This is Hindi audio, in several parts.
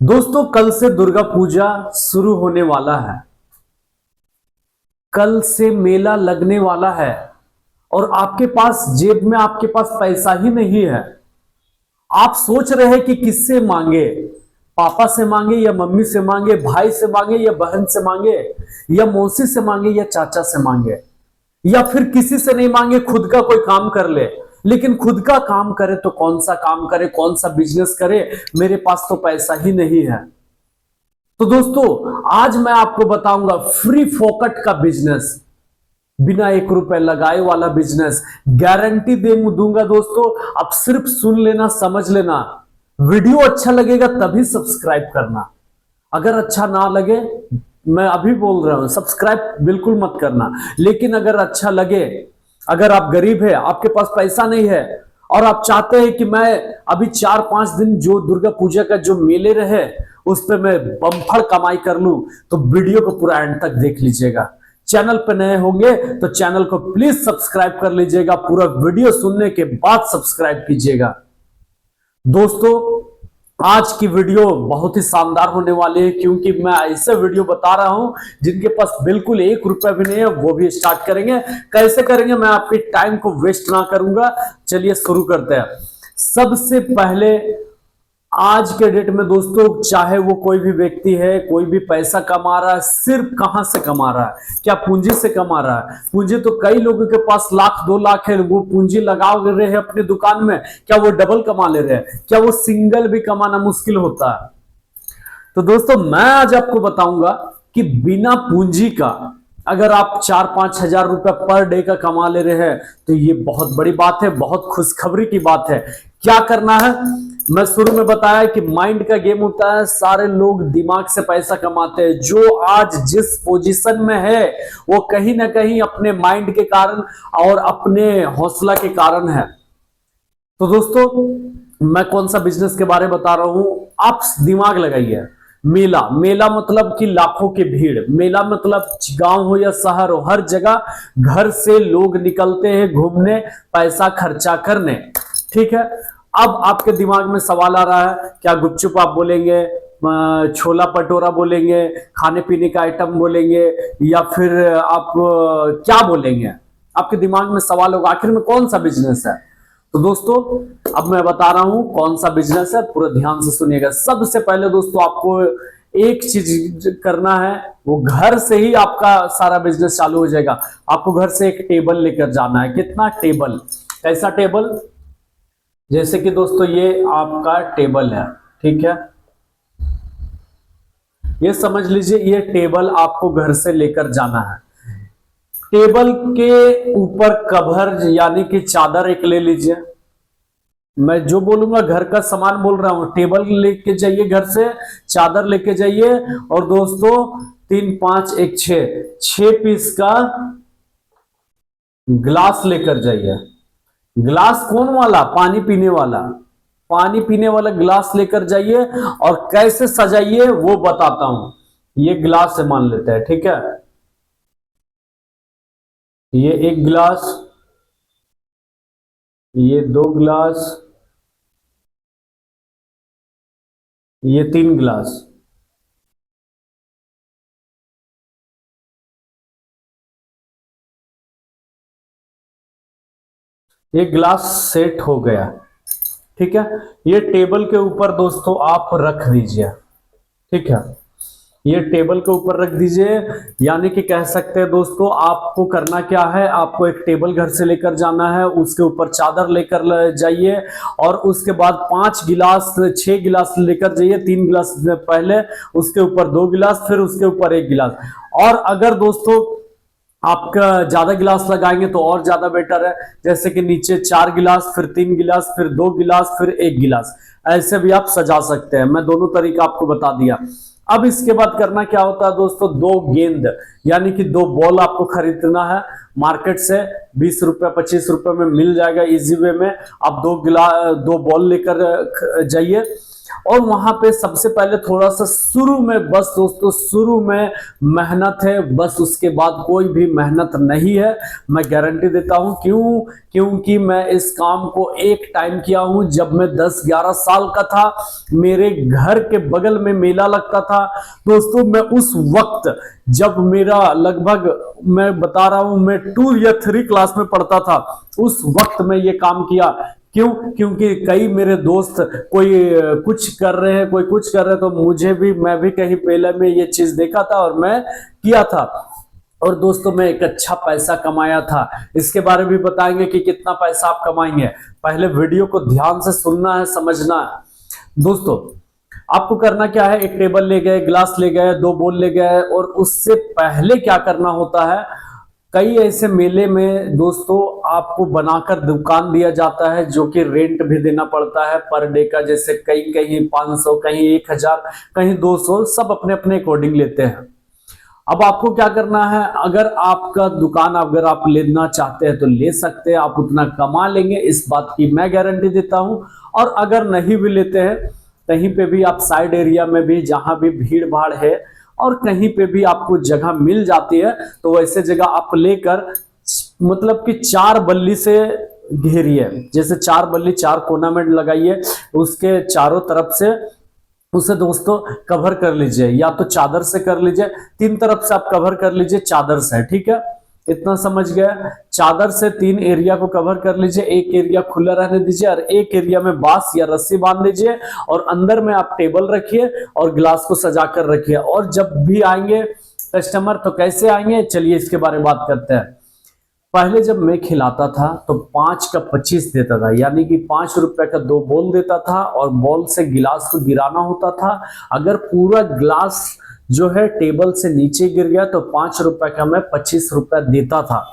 दोस्तों, कल से दुर्गा पूजा शुरू होने वाला है। कल से मेला लगने वाला है और आपके पास जेब में आपके पास पैसा ही नहीं है। आप सोच रहे हैं कि किससे मांगे, पापा से मांगे या मम्मी से मांगे, भाई से मांगे या बहन से मांगे, या मौसी से मांगे या चाचा से मांगे, या फिर किसी से नहीं मांगे, खुद का कोई काम कर ले। लेकिन खुद का काम करे तो कौन सा काम करे, कौन सा बिजनेस करे, मेरे पास तो पैसा ही नहीं है। तो दोस्तों, आज मैं आपको बताऊंगा फ्री फोकट का बिजनेस, बिना 1 रुपए लगाए वाला बिजनेस। गारंटी दूंगा दोस्तों। आप सिर्फ सुन लेना, समझ लेना। वीडियो अच्छा लगेगा तभी सब्सक्राइब करना। अगर अच्छा ना लगे, मैं अभी बोल रहा हूं, सब्सक्राइब बिल्कुल मत करना। लेकिन अगर अच्छा लगे, अगर आप गरीब है, आपके पास पैसा नहीं है और आप चाहते हैं कि मैं अभी 4-5 दिन जो दुर्गा पूजा का जो मेले रहे उस पर मैं बम्पर कमाई कर लूं, तो वीडियो को पूरा एंड तक देख लीजिएगा। चैनल पर नए होंगे तो चैनल को प्लीज सब्सक्राइब कर लीजिएगा। पूरा वीडियो सुनने के बाद सब्सक्राइब कीजिएगा। दोस्तों, आज की वीडियो बहुत ही शानदार होने वाली है, क्योंकि मैं ऐसे वीडियो बता रहा हूं जिनके पास बिल्कुल 1 रुपया भी नहीं है, वो भी स्टार्ट करेंगे। कैसे करेंगे, मैं आपके टाइम को वेस्ट ना करूंगा। चलिए शुरू करते हैं। सबसे पहले, आज के डेट में दोस्तों, चाहे वो कोई भी व्यक्ति है, कोई भी पैसा कमा रहा है, सिर्फ कहां से कमा रहा है? क्या पूंजी से कमा रहा है? पूंजी तो कई लोगों के पास 1 लाख 2 लाख है, वो पूंजी लगा रहे हैं अपनी दुकान में। क्या वो डबल कमा ले रहे हैं? क्या वो सिंगल भी कमाना मुश्किल होता है? तो दोस्तों, मैं आज आपको बताऊंगा कि बिना पूंजी का अगर आप 4-5 हजार रुपए पर डे का कमा ले रहे हैं तो ये बहुत बड़ी बात है, बहुत खुशखबरी की बात है। क्या करना है, मैं शुरू में बताया कि माइंड का गेम होता है। सारे लोग दिमाग से पैसा कमाते हैं। जो आज जिस पोजीशन में है वो कहीं ना कहीं अपने माइंड के कारण और अपने हौसला के कारण है। तो दोस्तों, मैं कौन सा बिजनेस के बारे में बता रहा हूं, आप दिमाग लगाइए। मेला, मेला मतलब कि लाखों की भीड़। मेला मतलब गांव हो या शहर हो, हर जगह घर से लोग निकलते हैं घूमने, पैसा खर्चा करने। ठीक है। अब आपके दिमाग में सवाल आ रहा है, क्या गुपचुप आप बोलेंगे, छोला भटूरा बोलेंगे, खाने पीने का आइटम बोलेंगे, या फिर आप क्या बोलेंगे? आपके दिमाग में सवाल होगा, आखिर में कौन सा बिजनेस है? तो दोस्तों, अब मैं बता रहा हूं कौन सा बिजनेस है, पूरा ध्यान से सुनिएगा। सबसे पहले दोस्तों, आपको एक चीज करना है, वो घर से ही आपका सारा बिजनेस चालू हो जाएगा। आपको घर से एक टेबल लेकर जाना है। कितना टेबल? कैसा टेबल? जैसे कि दोस्तों, ये आपका टेबल है, ठीक है। ये समझ लीजिए, ये टेबल आपको घर से लेकर जाना है। टेबल के ऊपर कवर यानी कि चादर एक ले लीजिए। मैं जो बोलूंगा घर का सामान बोल रहा हूं। टेबल लेके जाइए घर से, चादर लेके जाइए, और दोस्तों 3 5 1 6 पीस का ग्लास लेकर जाइए। ग्लास कौन वाला? पानी पीने वाला। पानी पीने वाला ग्लास लेकर जाइए। और कैसे सजाइए वो बताता हूं। ये ग्लास से मान लेते हैं, ठीक है। ये एक गिलास, ये 2 गिलास, ये 3 गिलास। ये गिलास सेट हो गया, ठीक है। ये टेबल के ऊपर दोस्तों आप रख दीजिए, ठीक है। ये टेबल के ऊपर रख दीजिए। यानी कि कह सकते हैं दोस्तों, आपको करना क्या है, आपको एक टेबल घर से लेकर जाना है, उसके ऊपर चादर लेकर जाइए, और उसके बाद 5 गिलास 6 गिलास लेकर जाइए। 3 गिलास पहले, उसके ऊपर 2 गिलास, फिर उसके ऊपर 1 गिलास। और अगर दोस्तों आपका ज्यादा गिलास लगाएंगे तो और ज्यादा बेटर है। जैसे कि नीचे 4 गिलास, फिर 3 गिलास, फिर 2 गिलास, फिर 1 गिलास। ऐसे भी आप सजा सकते हैं। मैं दोनों तरीका आपको बता दिया। अब इसके बाद करना क्या होता है दोस्तों, 2 गेंद यानी कि 2 बॉल आपको खरीदना है मार्केट से। 20 रुपए 25 रुपए में मिल जाएगा इजी वे में। आप 2 बॉल लेकर जाइए। और वहां पे सबसे पहले थोड़ा सा शुरू में, बस दोस्तों शुरू में मेहनत है, बस उसके बाद कोई भी मेहनत नहीं है। मैं गारंटी देता हूं। क्यों? क्योंकि मैं इस काम को एक टाइम किया हूं जब मैं 10-11 साल का था। मेरे घर के बगल में मेला लगता था दोस्तों। मैं उस वक्त, जब मेरा लगभग, मैं बता रहा हूं, मैं 2 या 3 क्लास में पढ़ता था, उस वक्त मैं ये काम किया। क्यों? क्योंकि कई मेरे दोस्त कोई कुछ कर रहे हैं, कोई कुछ कर रहे हैं, तो मैं भी कहीं पहले में ये चीज देखा था और मैं किया था। और दोस्तों मैं एक अच्छा पैसा कमाया था। इसके बारे में भी बताएंगे कि कितना पैसा आप कमाएंगे। पहले वीडियो को ध्यान से सुनना है, समझना है। दोस्तों आपको करना क्या है, एक टेबल ले गए, गिलास ले गए, 2 बोल ले गए, और उससे पहले क्या करना होता है, कई ऐसे मेले में दोस्तों आपको बनाकर दुकान दिया जाता है, जो कि रेंट भी देना पड़ता है पर डे का। जैसे कहीं कहीं 500, कहीं 1000, कहीं 200, सब अपने अपने अकॉर्डिंग लेते हैं। अब आपको क्या करना है, अगर आपका दुकान अगर आप लेना चाहते हैं तो ले सकते हैं, आप उतना कमा लेंगे, इस बात की मैं गारंटी देता हूं। और अगर नहीं भी लेते हैं, कहीं पे भी आप साइड एरिया में भी, जहां भी भीड़ भाड़ है और कहीं पे भी आपको जगह मिल जाती है, तो वैसे जगह आप लेकर, मतलब कि 4 बल्ली से घेरिए। जैसे 4 बल्ली, 4 कोना में लगाइए, उसके चारों तरफ से उसे दोस्तों कवर कर लीजिए, या तो चादर से कर लीजिए, 3 तरफ से आप कवर कर लीजिए चादर से, ठीक है? इतना समझ गया। चादर से 3 एरिया को कवर कर लीजिए, एक एरिया खुला रहने दीजिए और एक एरिया में बांस या रस्सी बांध दीजिए, और अंदर में आप टेबल रखिए और गिलास को सजा कर रखिए। और जब भी आएंगे कस्टमर, तो कैसे आएंगे, चलिए इसके बारे में बात करते हैं। पहले जब मैं खिलाता था तो 5 का 25 देता था, यानी कि 5 रुपए का 2 बॉल देता था, और बॉल से गिलास को गिराना होता था। अगर पूरा गिलास जो है टेबल से नीचे गिर गया तो 5 रुपए का मैं 25 रुपए देता था।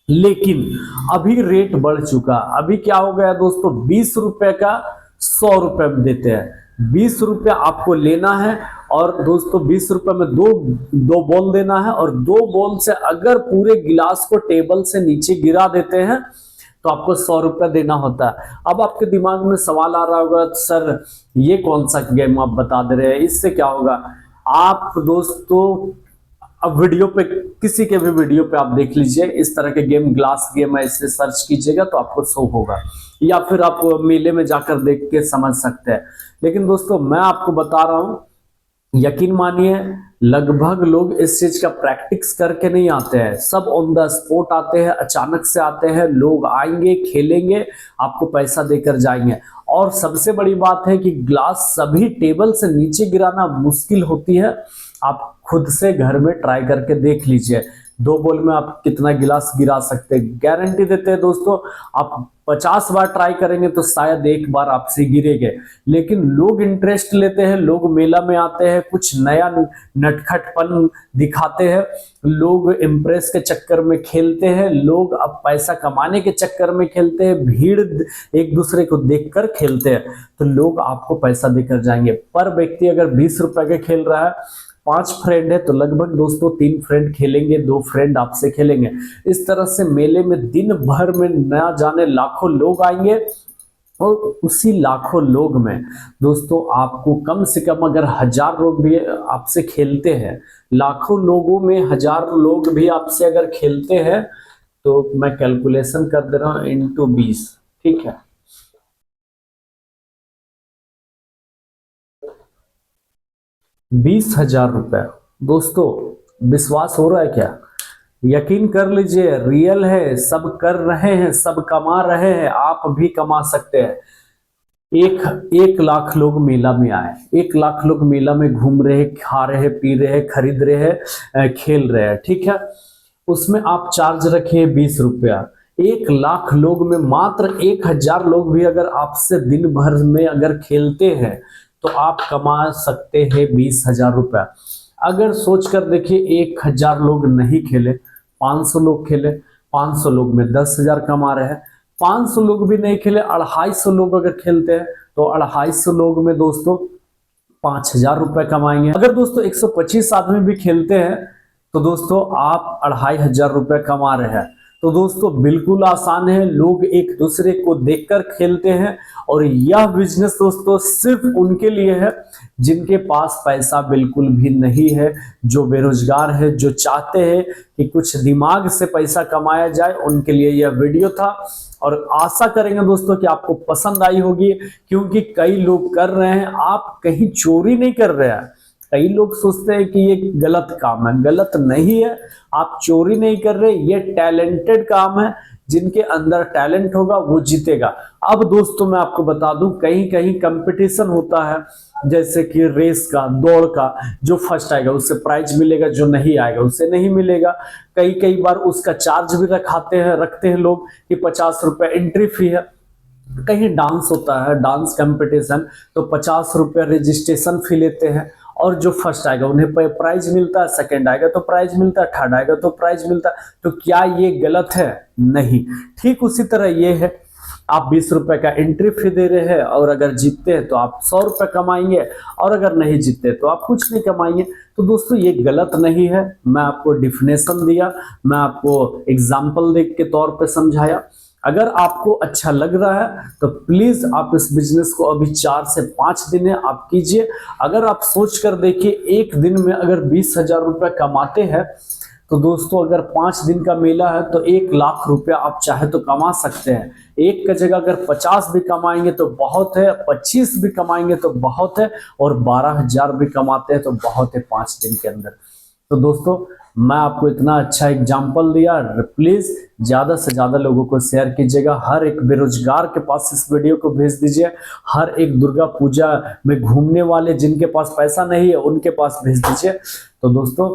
लेकिन अभी रेट बढ़ चुका। अभी क्या हो गया दोस्तों, 20 रुपए का 100 रुपए देते हैं। 20 रुपए आपको लेना है, और दोस्तों 20 रुपए में दो बॉल देना है, और 2 बॉल से अगर पूरे गिलास को टेबल से नीचे गिरा देते हैं तो आपको 100 रुपया देना होता है। अब आपके दिमाग में सवाल आ रहा होगा, सर ये कौन सा गेम आप बता दे रहे हैं, इससे क्या होगा? आप दोस्तों अब वीडियो पे, किसी के भी वीडियो पे आप देख लीजिए, इस तरह के गेम, ग्लास गेम है, इससे सर्च कीजिएगा तो आपको शो होगा, या फिर आप मेले में जाकर देख के समझ सकते हैं। लेकिन दोस्तों मैं आपको बता रहा हूं, यकीन मानिए लगभग लोग इस चीज का प्रैक्टिस करके नहीं आते हैं, सब ऑन द स्पॉट आते हैं, अचानक से आते हैं। लोग आएंगे, खेलेंगे, आपको पैसा देकर जाएंगे। और सबसे बड़ी बात है कि ग्लास सभी टेबल से नीचे गिराना मुश्किल होती है। आप खुद से घर में ट्राई करके देख लीजिए, 2 बॉल में आप कितना गिलास गिरा सकते हैं। गारंटी देते हैं दोस्तों, आप 50 बार ट्राई करेंगे तो शायद 1 बार आपसे गिरेंगे। लेकिन लोग इंटरेस्ट लेते हैं, लोग मेला में आते हैं, कुछ नया नटखटपन दिखाते हैं, लोग इम्प्रेस के चक्कर में खेलते हैं, लोग अब पैसा कमाने के चक्कर में खेलते हैं, भीड़ एक दूसरे को देखकर खेलते हैं, तो लोग आपको पैसा देकर जाएंगे। पर व्यक्ति अगर 20 रुपए के खेल रहा है, 5 फ्रेंड है तो लगभग दोस्तों 3 फ्रेंड खेलेंगे, 2 फ्रेंड आपसे खेलेंगे। इस तरह से मेले में दिन भर में न जाने लाखों लोग आएंगे, और उसी लाखों लोग में दोस्तों आपको कम से कम अगर 1000 लोग भी आपसे खेलते हैं, लाखों लोगों में 1000 लोग भी आपसे अगर खेलते हैं, तो मैं कैलकुलेशन कर दे रहा हूं, इंटू 20, ठीक है, 20,000 रुपए। दोस्तों विश्वास हो रहा है क्या? यकीन कर लीजिए, रियल है, सब कर रहे हैं, सब कमा रहे हैं, आप भी कमा सकते हैं। 1 लाख लोग मेला में आए, 1 लाख लोग मेला में घूम रहे हैं, खा रहे हैं, पी रहे हैं, खरीद रहे हैं, खेल रहे हैं, ठीक है। उसमें आप चार्ज रखिए 20 रुपया। 1 लाख लोग में मात्र 1000 लोग भी अगर आपसे दिन भर में अगर खेलते हैं तो आप कमा सकते हैं 20,000 रुपया। अगर सोच कर देखिए 1000 लोग नहीं खेले, 500 लोग खेले, 500 लोग में 10,000 कमा रहे हैं। 500 लोग भी नहीं खेले, 250 लोग अगर खेलते हैं तो 250 लोग में दोस्तों 5,000 रुपए कमाएंगे। अगर दोस्तों 125 आदमी भी खेलते हैं तो दोस्तों आप 2,500 रुपए कमा रहे हैं। तो तो दोस्तों बिल्कुल आसान है, लोग एक दूसरे को देखकर खेलते हैं। और यह बिजनेस दोस्तों सिर्फ उनके लिए है जिनके पास पैसा बिल्कुल भी नहीं है, जो बेरोजगार है, जो चाहते हैं कि कुछ दिमाग से पैसा कमाया जाए, उनके लिए यह वीडियो था। और आशा करेंगे दोस्तों कि आपको पसंद आई होगी, क्योंकि कई लोग कर रहे हैं, आप कहीं चोरी नहीं कर रहे हैं। कई लोग सोचते हैं कि ये गलत काम है, गलत नहीं है, आप चोरी नहीं कर रहे, ये टैलेंटेड काम है। जिनके अंदर टैलेंट होगा वो जीतेगा। अब दोस्तों मैं आपको बता दूं, कहीं कहीं कंपटीशन होता है, जैसे कि रेस का, दौड़ का, जो फर्स्ट आएगा उससे प्राइज मिलेगा, जो नहीं आएगा उससे नहीं मिलेगा। कई कई बार उसका चार्ज भी रखते हैं लोग कि 50 रुपए एंट्री फी है। कहीं डांस होता है, डांस कंपटीशन, तो 50 रुपये रजिस्ट्रेशन फी लेते हैं, और जो फर्स्ट आएगा उन्हें प्राइज मिलता है, सेकंड आएगा तो प्राइज मिलता है, थर्ड आएगा तो प्राइज मिलता है। तो क्या ये गलत है? नहीं। ठीक उसी तरह ये है, आप 20 रुपए का एंट्री फी दे रहे हैं, और अगर जीतते हैं तो आप 100 रुपए कमाएंगे, और अगर नहीं जीतते तो आप कुछ नहीं कमाएंगे। तो दोस्तों ये गलत नहीं है, मैं आपको डिफिनेशन दिया, मैं आपको एग्जाम्पल देख के तौर पे समझाया। अगर आपको अच्छा लग रहा है तो प्लीज आप इस बिजनेस को अभी 4 से 5 दिन है आप कीजिए। अगर आप सोच कर देखिए, एक दिन में अगर 20,000 रुपये कमाते हैं, तो दोस्तों अगर 5 दिन का मेला है तो 1 लाख रुपया आप चाहे तो कमा सकते हैं। एक का जगह अगर 50 भी कमाएंगे तो बहुत है, 25 भी कमाएंगे तो बहुत है, और 12,000 भी कमाते हैं तो बहुत है 5 दिन के अंदर। तो दोस्तों मैं आपको इतना अच्छा एग्जाम्पल दिया, प्लीज ज्यादा से ज्यादा लोगों को शेयर कीजिएगा। हर एक बेरोजगार के पास इस वीडियो को भेज दीजिए। हर एक दुर्गा पूजा में घूमने वाले जिनके पास पैसा नहीं है उनके पास भेज दीजिए, तो दोस्तों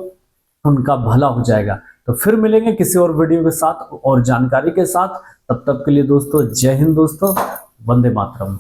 उनका भला हो जाएगा। तो फिर मिलेंगे किसी और वीडियो के साथ और जानकारी के साथ। तब तक के लिए दोस्तों जय हिंद दोस्तों, वंदे मातरम।